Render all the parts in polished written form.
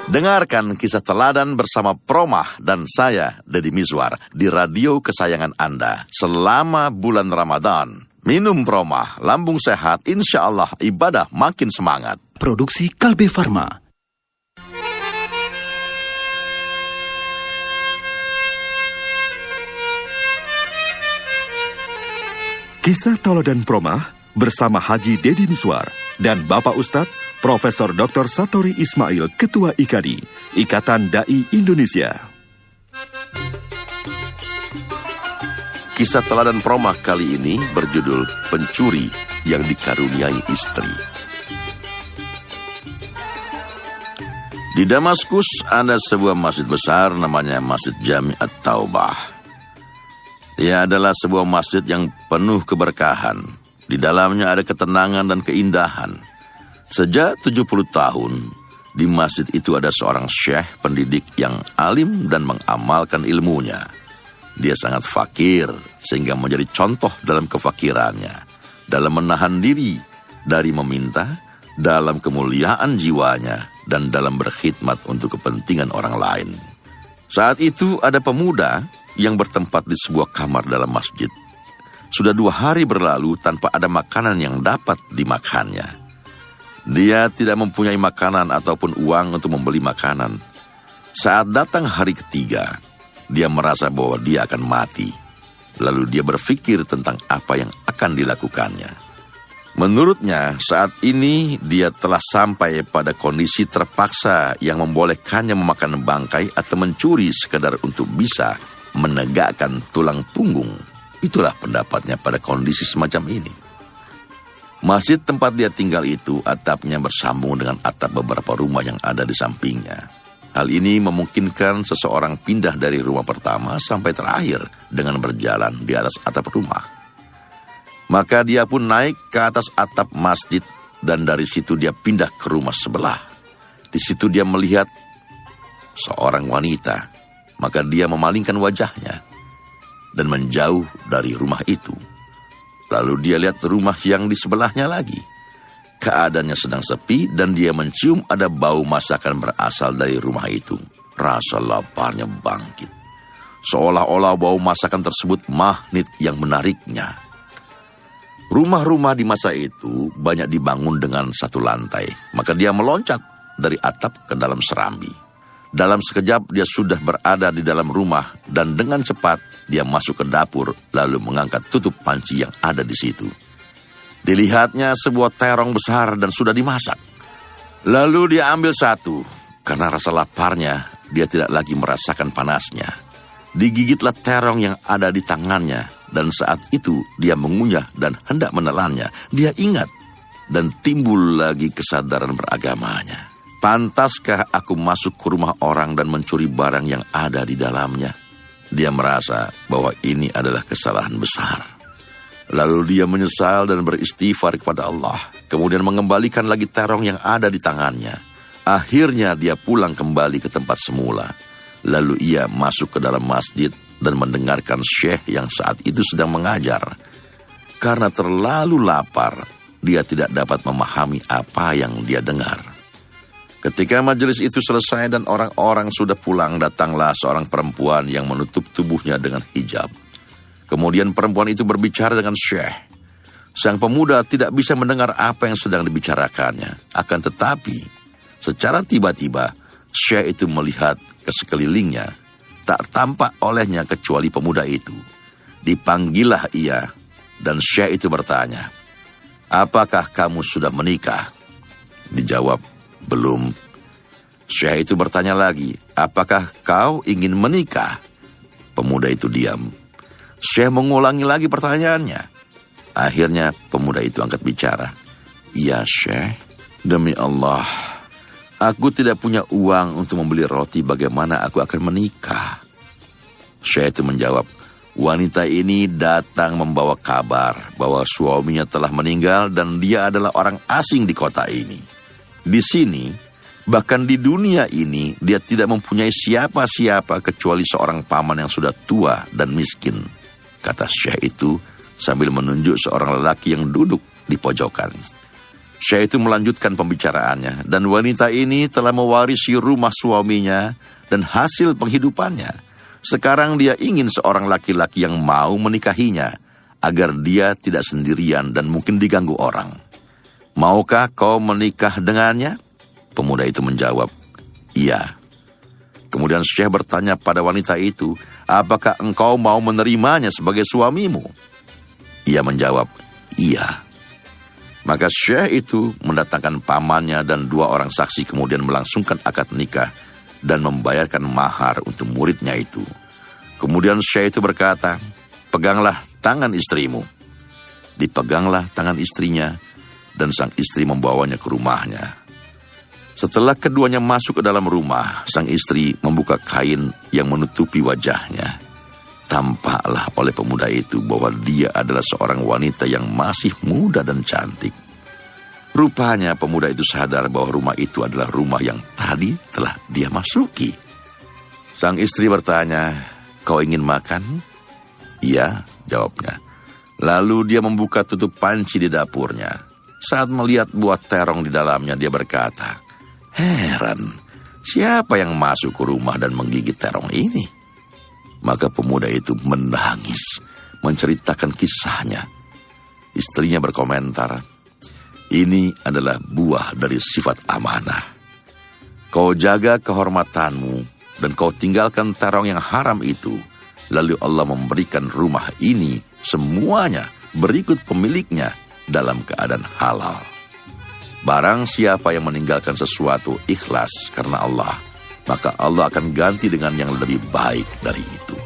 Dengarkan kisah teladan bersama Promah dan saya, Deddy Mizwar, di radio kesayangan Anda selama bulan Ramadan. Minum Promah, lambung sehat, insya Allah ibadah makin semangat. Produksi Kalbe Farma. Kisah Teladan Promah bersama Haji Deddy Mizwar dan Bapak Ustadz Profesor Dr. Satori Ismail, Ketua IKADI, Ikatan Dai Indonesia. Kisah teladan Promah kali ini berjudul Pencuri yang Dikaruniai Istri. Di Damaskus ada sebuah masjid besar namanya Masjid Jami At-Taubah. Ia adalah sebuah masjid yang penuh keberkahan. Di dalamnya ada ketenangan dan keindahan. Sejak 70 tahun, di masjid itu ada seorang syekh pendidik yang alim dan mengamalkan ilmunya. Dia sangat fakir, sehingga menjadi contoh dalam kefakirannya, dalam menahan diri dari meminta, dalam kemuliaan jiwanya, dan dalam berkhidmat untuk kepentingan orang lain. Saat itu ada pemuda yang bertempat di sebuah kamar dalam masjid. Sudah 2 hari berlalu tanpa ada makanan yang dapat dimakannya. Dia tidak mempunyai makanan ataupun uang untuk membeli makanan. Saat datang hari ketiga, dia merasa bahwa dia akan mati. Lalu dia berpikir tentang apa yang akan dilakukannya. Menurutnya, saat ini dia telah sampai pada kondisi terpaksa yang membolehkannya memakan bangkai atau mencuri sekadar untuk bisa menegakkan tulang punggung. Itulah pendapatnya pada kondisi semacam ini. Masjid tempat dia tinggal itu atapnya bersambung dengan atap beberapa rumah yang ada di sampingnya. Hal ini memungkinkan seseorang pindah dari rumah pertama sampai terakhir dengan berjalan di atas atap rumah. Maka dia pun naik ke atas atap masjid dan dari situ dia pindah ke rumah sebelah. Di situ dia melihat seorang wanita. Maka dia memalingkan wajahnya dan menjauh dari rumah itu. Lalu dia lihat rumah yang di sebelahnya lagi. Keadaannya sedang sepi dan dia mencium ada bau masakan berasal dari rumah itu. Rasa laparnya bangkit. Seolah-olah bau masakan tersebut magnet yang menariknya. Rumah-rumah di masa itu banyak dibangun dengan 1 lantai. Maka dia meloncat dari atap ke dalam serambi. Dalam sekejap dia sudah berada di dalam rumah dan dengan cepat dia masuk ke dapur lalu mengangkat tutup panci yang ada di situ. Dilihatnya sebuah terong besar dan sudah dimasak. Lalu dia ambil satu. Karena rasa laparnya dia tidak lagi merasakan panasnya. Digigitlah terong yang ada di tangannya dan saat itu dia mengunyah dan hendak menelannya. Dia ingat dan timbul lagi kesadaran beragamanya. Pantaskah aku masuk ke rumah orang dan mencuri barang yang ada di dalamnya? Dia merasa bahwa ini adalah kesalahan besar. Lalu dia menyesal dan beristighfar kepada Allah. Kemudian mengembalikan lagi terong yang ada di tangannya. Akhirnya dia pulang kembali ke tempat semula. Lalu ia masuk ke dalam masjid dan mendengarkan syekh yang saat itu sedang mengajar. Karena terlalu lapar, dia tidak dapat memahami apa yang dia dengar. Ketika majelis itu selesai dan orang-orang sudah pulang, datanglah seorang perempuan yang menutup tubuhnya dengan hijab. Kemudian perempuan itu berbicara dengan syekh. Sang pemuda tidak bisa mendengar apa yang sedang dibicarakannya. Akan tetapi, secara tiba-tiba, syekh itu melihat ke sekelilingnya. Tak tampak olehnya kecuali pemuda itu. Dipanggillah ia, dan syekh itu bertanya, "Apakah kamu sudah menikah?" Dijawab, "Belum." Syekh itu bertanya lagi, "Apakah kau ingin menikah?" Pemuda itu diam. Syekh mengulangi lagi pertanyaannya. Akhirnya pemuda itu angkat bicara. "Iya Syekh, demi Allah, aku tidak punya uang untuk membeli roti, bagaimana aku akan menikah?" Syekh itu menjawab, "Wanita ini datang membawa kabar bahwa suaminya telah meninggal dan dia adalah orang asing di kota ini. Di sini, bahkan di dunia ini, dia tidak mempunyai siapa-siapa kecuali seorang paman yang sudah tua dan miskin," kata syekh itu sambil menunjuk seorang lelaki yang duduk di pojokan. Syekh itu melanjutkan pembicaraannya, dan wanita ini telah mewarisi rumah suaminya dan hasil penghidupannya. Sekarang dia ingin seorang laki-laki yang mau menikahinya, agar dia tidak sendirian dan mungkin diganggu orang. Maukah kau menikah dengannya? Pemuda itu menjawab, iya. Kemudian Syekh bertanya pada wanita itu, apakah engkau mau menerimanya sebagai suamimu? Ia menjawab, iya. Maka Syekh itu mendatangkan pamannya dan 2 orang saksi, kemudian melangsungkan akad nikah dan membayarkan mahar untuk muridnya itu. Kemudian Syekh itu berkata, peganglah tangan istrimu. Dipeganglah tangan istrinya, dan sang istri membawanya ke rumahnya. Setelah keduanya masuk ke dalam rumah, sang istri membuka kain yang menutupi wajahnya. Tampaklah oleh pemuda itu bahwa dia adalah seorang wanita yang masih muda dan cantik. Rupanya pemuda itu sadar bahwa rumah itu adalah rumah yang tadi telah dia masuki. Sang istri bertanya, kau ingin makan? Iya, jawabnya. Lalu dia membuka tutup panci di dapurnya. Saat melihat buah terong di dalamnya, dia berkata, heran, siapa yang masuk ke rumah dan menggigit terong ini? Maka pemuda itu menangis, menceritakan kisahnya. Istrinya berkomentar, ini adalah buah dari sifat amanah. Kau jaga kehormatanmu dan kau tinggalkan terong yang haram itu. Lalu Allah memberikan rumah ini semuanya berikut pemiliknya dalam keadaan halal. Barang siapa yang meninggalkan sesuatu ikhlas karena Allah, maka Allah akan ganti dengan yang lebih baik dari itu.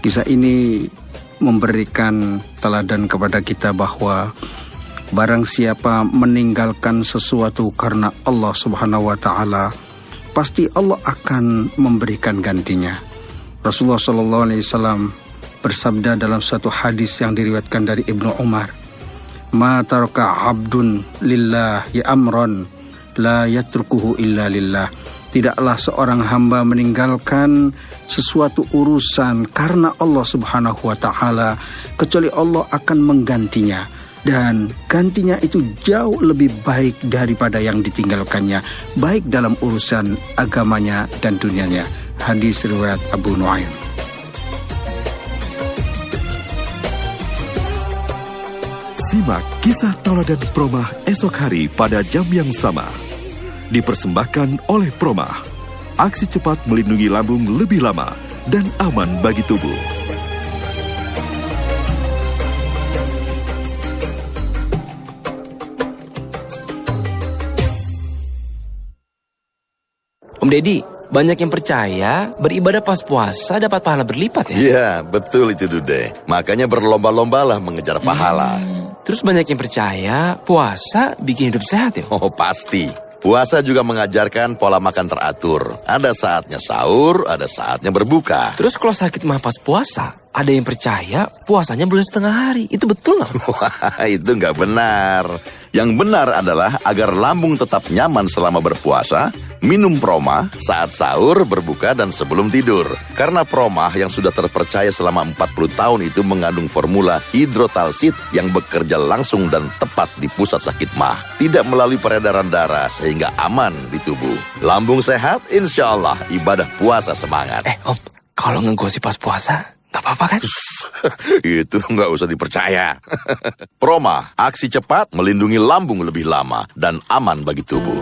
Kisah ini memberikan teladan kepada kita bahwa barang siapa meninggalkan sesuatu karena Allah Subhanahu wa taala, pasti Allah akan memberikan gantinya. Rasulullah sallallahu alaihi wasallam bersabda dalam satu hadis yang diriwayatkan dari Ibnu Umar, "Ma taraka 'abdun lillahi amran la yatrukuhu illa lillah." Tidaklah seorang hamba meninggalkan sesuatu urusan karena Allah Subhanahu wa taala kecuali Allah akan menggantinya, dan gantinya itu jauh lebih baik daripada yang ditinggalkannya, baik dalam urusan agamanya dan dunianya. Hadis riwayat Abu Nuaim. Simak kisah Tauladan Promah esok hari pada jam yang sama. Dipersembahkan oleh Promah. Aksi cepat melindungi lambung lebih lama dan aman bagi tubuh. Om Deddy, banyak yang percaya beribadah pas puasa dapat pahala berlipat ya? Iya, betul itu Dude. Makanya berlomba-lombalah mengejar pahala. Terus banyak yang percaya puasa bikin hidup sehat ya? Oh, pasti. Puasa juga mengajarkan pola makan teratur. Ada saatnya sahur, ada saatnya berbuka. Terus kalau sakit mah pas puasa, ada yang percaya puasanya bulan setengah hari. Itu betul nggak? Wah, itu nggak benar. Yang benar adalah agar lambung tetap nyaman selama berpuasa, minum Promah saat sahur, berbuka, dan sebelum tidur. Karena Promah yang sudah terpercaya selama 40 tahun itu mengandung formula hidrotalsit yang bekerja langsung dan tepat di pusat sakit mah. Tidak melalui peredaran darah sehingga aman di tubuh. Lambung sehat, insya Allah ibadah puasa semangat. Om, kalau ngegosip pas puasa, nggak apa-apa kan? Itu nggak usah dipercaya. Promah, aksi cepat melindungi lambung lebih lama dan aman bagi tubuh.